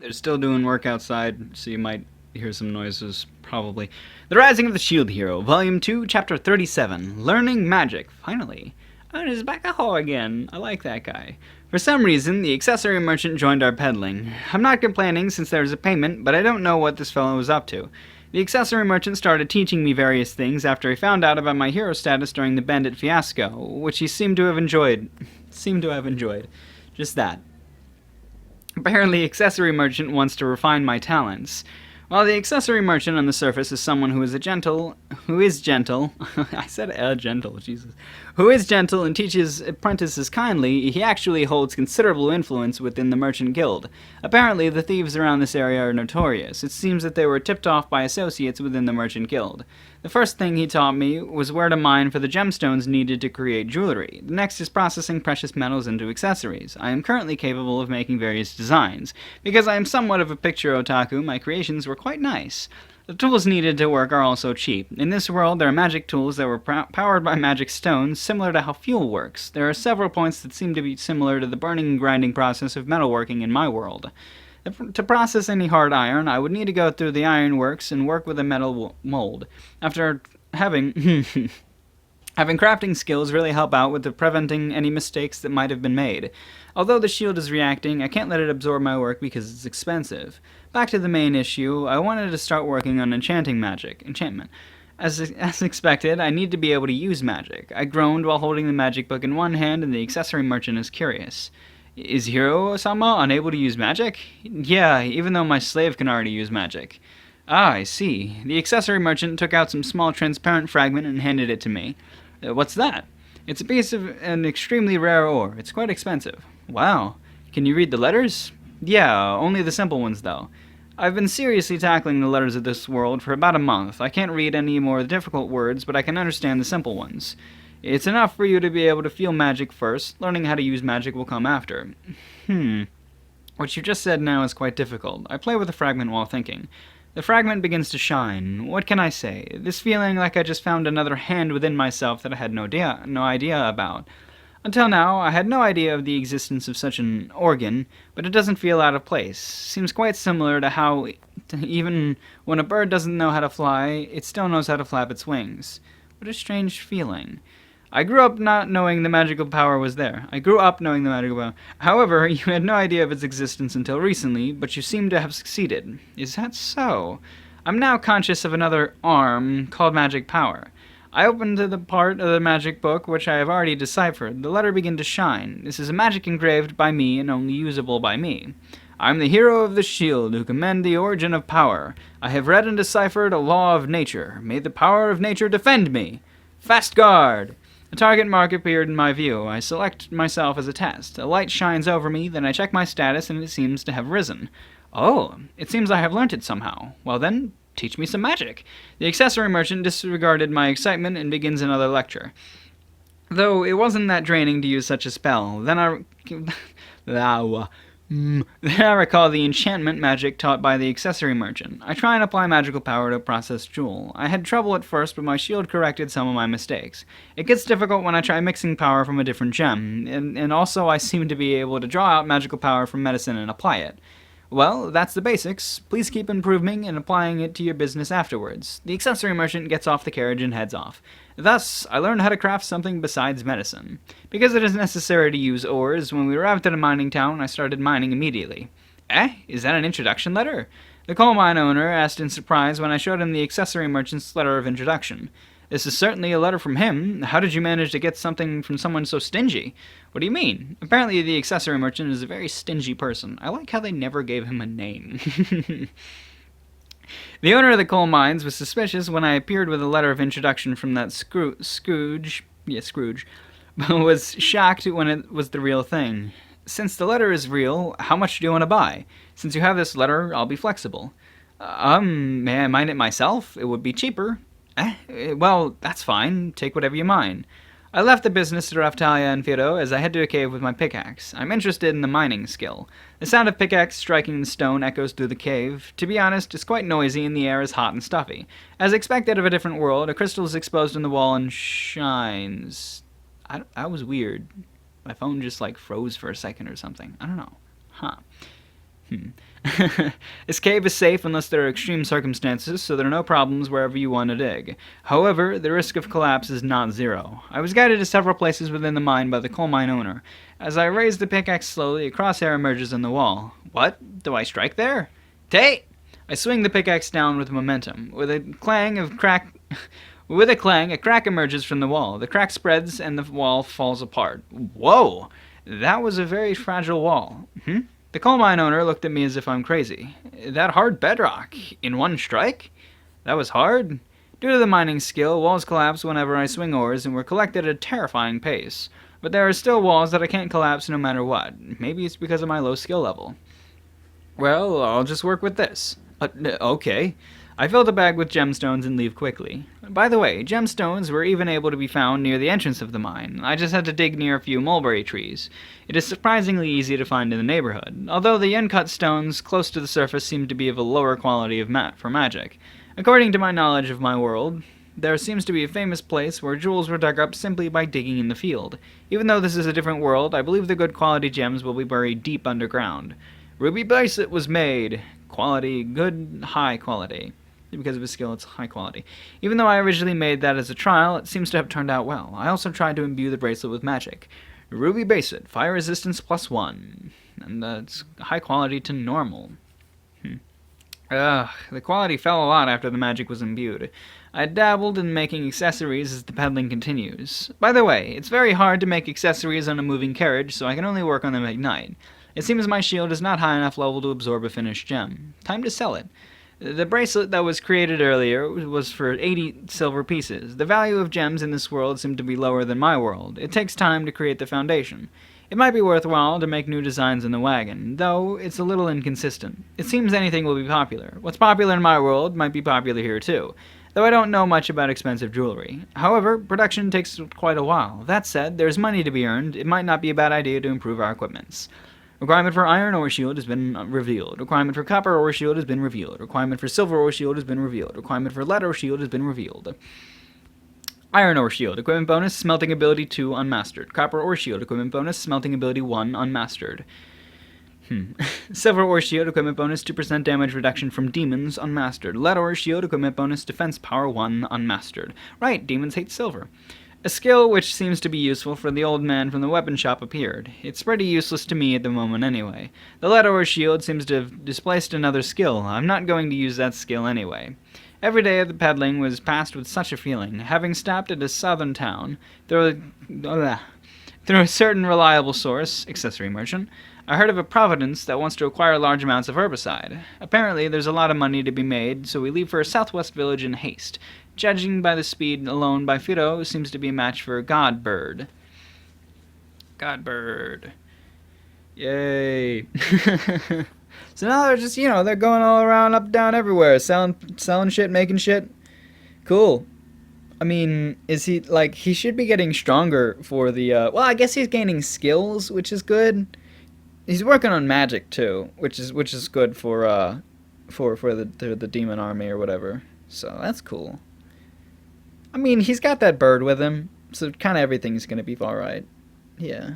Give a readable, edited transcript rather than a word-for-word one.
They're still doing work outside, so you might hear some noises, probably. The Rising of the Shield Hero, Volume 2, Chapter 37. Learning Magic. Finally. Oh, and it's Bakaho again. I like that guy. For some reason, the accessory merchant joined our peddling. I'm not complaining since there's a payment, but I don't know what this fellow was up to. The accessory merchant started teaching me various things after he found out about my hero status during the bandit fiasco, which he seemed to have enjoyed. Just that. Apparently, the accessory merchant wants to refine my talents. While the accessory merchant on the surface is someone who is gentle, I said gentle, Jesus, who is gentle and teaches apprentices kindly, he actually holds considerable influence within the merchant guild. Apparently, the thieves around this area are notorious. It seems that they were tipped off by associates within the merchant guild. The first thing he taught me was where to mine for the gemstones needed to create jewelry. The next is processing precious metals into accessories. I am currently capable of making various designs. Because I am somewhat of a picture otaku, my creations were quite nice. The tools needed to work are also cheap. In this world, there are magic tools that were powered by magic stones, similar to how fuel works. There are several points that seem to be similar to the burning and grinding process of metalworking in my world. To process any hard iron, I would need to go through the ironworks and work with a metal mold. After having crafting skills really help out with preventing any mistakes that might have been made. Although the shield is reacting, I can't let it absorb my work because it's expensive. Back to the main issue, I wanted to start working on enchantment. As expected, I need to be able to use magic. I groaned while holding the magic book in one hand, and the accessory merchant is curious. Is Hiro-sama unable to use magic? Yeah, even though my slave can already use magic. Ah, I see. The accessory merchant took out some small transparent fragment and handed it to me. What's that? It's a piece of an extremely rare ore. It's quite expensive. Wow. Can you read the letters? Yeah, only the simple ones, though. I've been seriously tackling the letters of this world for about a month. I can't read any more difficult words, but I can understand the simple ones. It's enough for you to be able to feel magic first. Learning how to use magic will come after. What you just said now is quite difficult. I play with the fragment while thinking. The fragment begins to shine. What can I say? This feeling like I just found another hand within myself that I had no idea about. Until now, I had no idea of the existence of such an organ, but it doesn't feel out of place. Seems quite similar to how, even when a bird doesn't know how to fly, it still knows how to flap its wings. What a strange feeling. I grew up not knowing the magical power was there. However, you had no idea of its existence until recently, but you seem to have succeeded. Is that so? I'm now conscious of another arm called magic power. I opened to the part of the magic book which I have already deciphered. The letter began to shine. This is a magic engraved by me and only usable by me. I am the hero of the shield who command the origin of power. I have read and deciphered a law of nature. May the power of nature defend me. Fast guard! A target mark appeared in my view. I select myself as a test. A light shines over me, then I check my status, and it seems to have risen. Oh, it seems I have learnt it somehow. Well then, teach me some magic. The accessory merchant disregarded my excitement and begins another lecture. Though it wasn't that draining to use such a spell. Then I recall the enchantment magic taught by the accessory merchant. I try and apply magical power to process jewel. I had trouble at first, but my shield corrected some of my mistakes. It gets difficult when I try mixing power from a different gem, and also I seem to be able to draw out magical power from medicine and apply it. Well, that's the basics. Please keep improving and applying it to your business afterwards. The accessory merchant gets off the carriage and heads off. Thus, I learned how to craft something besides medicine. Because it is necessary to use ores, when we arrived at a mining town, I started mining immediately. Is that an introduction letter? The coal mine owner asked in surprise when I showed him the accessory merchant's letter of introduction. This is certainly a letter from him. How did you manage to get something from someone so stingy? What do you mean? Apparently the accessory merchant is a very stingy person. I like how they never gave him a name. The owner of the coal mines was suspicious when I appeared with a letter of introduction from that Scrooge, but was shocked when it was the real thing. Since the letter is real, how much do you want to buy? Since you have this letter, I'll be flexible. May I mine it myself? It would be cheaper. Well, that's fine. Take whatever you mine. I left the business to Raftalia and Firo as I head to a cave with my pickaxe. I'm interested in the mining skill. The sound of pickaxe striking the stone echoes through the cave. To be honest, it's quite noisy and the air is hot and stuffy. As expected of a different world, a crystal is exposed in the wall and shines. That was weird. My phone just froze for a second or something. I don't know. This cave is safe unless there are extreme circumstances, so there are no problems wherever you want to dig. However, the risk of collapse is not zero. I was guided to several places within the mine by the coal mine owner. As I raise the pickaxe slowly, a crosshair emerges in the wall. What? Do I strike there? Tate! I swing the pickaxe down with momentum. With a clang, a crack emerges from the wall. The crack spreads and the wall falls apart. Whoa! That was a very fragile wall. The coal mine owner looked at me as if I'm crazy. That hard bedrock, in one strike? That was hard? Due to the mining skill, walls collapse whenever I swing ores and were collected at a terrifying pace. But there are still walls that I can't collapse no matter what. Maybe it's because of my low skill level. Well, I'll just work with this. Okay. I fill the bag with gemstones and leave quickly. By the way, gemstones were even able to be found near the entrance of the mine. I just had to dig near a few mulberry trees. It is surprisingly easy to find in the neighborhood, although the uncut stones close to the surface seem to be of a lower quality for magic. According to my knowledge of my world, there seems to be a famous place where jewels were dug up simply by digging in the field. Even though this is a different world, I believe the good quality gems will be buried deep underground. Ruby bracelet was made. Quality, good, high quality. Because of his skill, it's high quality. Even though I originally made that as a trial, it seems to have turned out well. I also tried to imbue the bracelet with magic. Ruby bracelet, fire resistance +1. And that's high quality to normal. The quality fell a lot after the magic was imbued. I dabbled in making accessories as the peddling continues. By the way, it's very hard to make accessories on a moving carriage, so I can only work on them at night. It seems my shield is not high enough level to absorb a finished gem. Time to sell it. The bracelet that was created earlier was for 80 silver pieces. The value of gems in this world seemed to be lower than my world. It takes time to create the foundation. It might be worthwhile to make new designs in the wagon, though it's a little inconsistent. It seems anything will be popular. What's popular in my world might be popular here too, though I don't know much about expensive jewelry. However, production takes quite a while. That said, there's money to be earned. It might not be a bad idea to improve our equipments. Requirement for iron ore shield has been revealed. Requirement for copper ore shield has been revealed. Requirement for silver ore shield has been revealed. Requirement for lead ore shield has been revealed. Iron ore shield, equipment bonus, smelting ability 2, unmastered. Copper ore shield, equipment bonus, smelting ability 1, unmastered. Silver ore shield, equipment bonus, 2% damage reduction from demons, unmastered. Lead ore shield, equipment bonus, defense power 1, unmastered. Right, demons hate silver. A skill which seems to be useful for the old man from the weapon shop appeared. It's pretty useless to me at the moment anyway. The lead ore shield seems to have displaced another skill. I'm not going to use that skill anyway. Every day of the peddling was passed with such a feeling. Having stopped at a southern town, through a certain reliable source, accessory merchant, I heard of a Providence that wants to acquire large amounts of herbicide. Apparently, there's a lot of money to be made, so we leave for a southwest village in haste. Judging by the speed alone by Fido, seems to be a match for Godbird. Godbird. Yay. So now they're just, they're going all around, up, down, everywhere, selling shit, making shit. Cool. I mean, is he, he should be getting stronger for the, well, I guess he's gaining skills, which is good. He's working on magic, too, which is good for the demon army or whatever. So that's cool. I mean, he's got that bird with him, so kind of everything's gonna be alright. Yeah.